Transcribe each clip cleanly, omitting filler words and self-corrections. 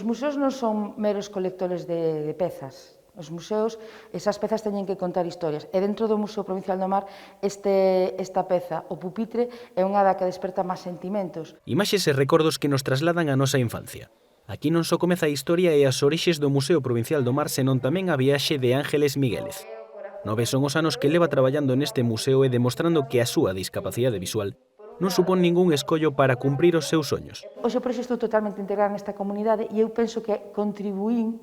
museos non son meros colectores de pezas. Os museos, esas pezas teñen que contar historias. E dentro do Museo Provincial do Mar, esta peza, o pupitre, é unha da que desperta máis sentimentos. Imaxes e recordos que nos trasladan a nosa infancia. Aquí non só comeza a historia e as orixes do Museo Provincial do Mar, senón tamén a viaxe de Ángeles Miguélez. 9 son os anos que leva traballando neste museo e demostrando que a súa discapacidade visual non supón ningún escollo para cumprir os seus soños. Hoxe por iso estou totalmente integrada nesta comunidade e eu penso que contribuín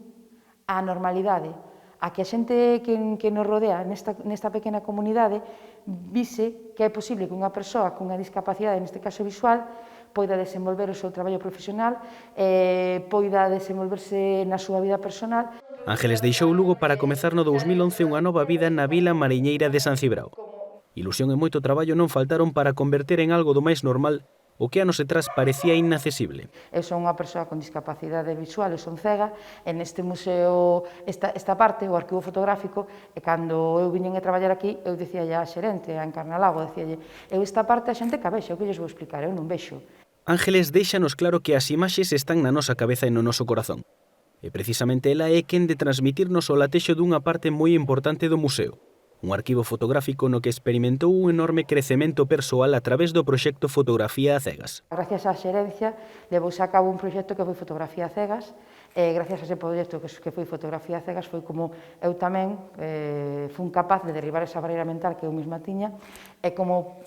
á normalidade, a que a xente que nos rodea nesta pequena comunidade vise que é posible que unha persoa cunha discapacidade, neste caso visual, poida desenvolver o seu traballo profesional, poida desenvolverse na súa vida personal. Ángeles deixou Lugo para comezar no 2011 unha nova vida na vila mariñeira de San Cibrao. Ilusión e moito traballo non faltaron para converter en algo do máis normal o que anos atrás parecía inaccesible. Eu son unha persoa con discapacidade visual, eu son cega, e neste museo, esta parte, o arquivo fotográfico, e cando eu viñen a traballar aquí, eu dicíalle á xerente, a Encarnalago, dicíalle, eu esta parte a xente que a vexe, o que lles vou explicar, eu non vexo. Ángeles déixanos claro que as imaxes están na nosa cabeza e no noso corazón. E precisamente ela é quen de transmitirnos o latexo dunha parte moi importante do museo. Un arquivo fotográfico no que experimentou un enorme crecemento persoal a través do proxecto Fotografía a Cegas. Gracias á xerencia, levouse a cabo un proxecto que foi Fotografía a Cegas, e gracias a ese proxecto que foi Fotografía a Cegas foi como eu tamén fun capaz de derribar esa barreira mental que eu mesma tiña, e como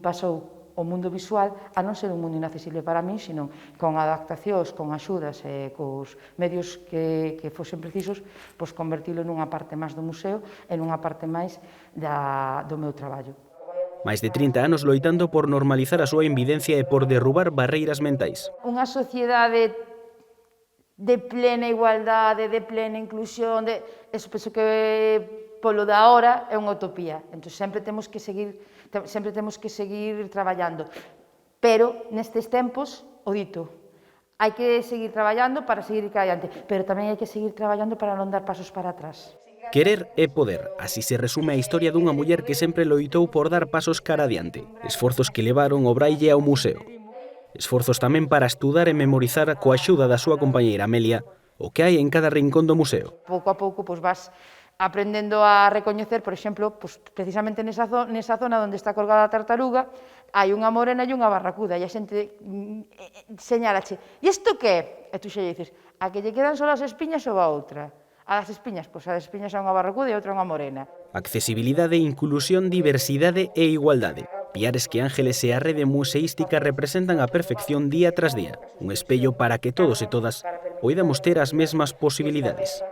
pasou o mundo visual a non ser un mundo inaccesible para min, sino con adaptacións, con axudas e cos medios que fosen precisos, pois convertilo nunha parte máis do museo e nunha parte máis do meu traballo. Máis de 30 anos loitando por normalizar a súa invidencia e por derrubar barreiras mentais. Unha sociedade de plena igualdade, de plena inclusión, eso penso que polo da hora é unha utopía. Entón sempre temos que seguir traballando. Pero nestes tempos, o dito, hai que seguir traballando para seguir adiante, pero tamén hai que seguir traballando para non dar pasos para atrás. Querer é poder, así se resume a historia dunha muller que sempre loitou por dar pasos cara adiante, esforzos que levaron o braille ao museo. Esforzos tamén para estudar e memorizar coa axuda da súa compañeira Amelia o que hai en cada rincón do museo. Pouco a pouco vas aprendendo a recoñecer, por exemplo, precisamente nesa zona onde está colgada a tartaruga, hai unha morena e unha barracuda, e a xente señalache, e isto que é? E tú xa dices, a que lle quedan só as espiñas ou a outra? A das espiñas, pois a das espiñas é unha barracuda e a outra é unha morena. Accesibilidade, inclusión, diversidade e igualdade. Piares que Ángeles e a rede museística representan a perfección día tras día, un espello para que todos e todas poidamos ter as mesmas posibilidades.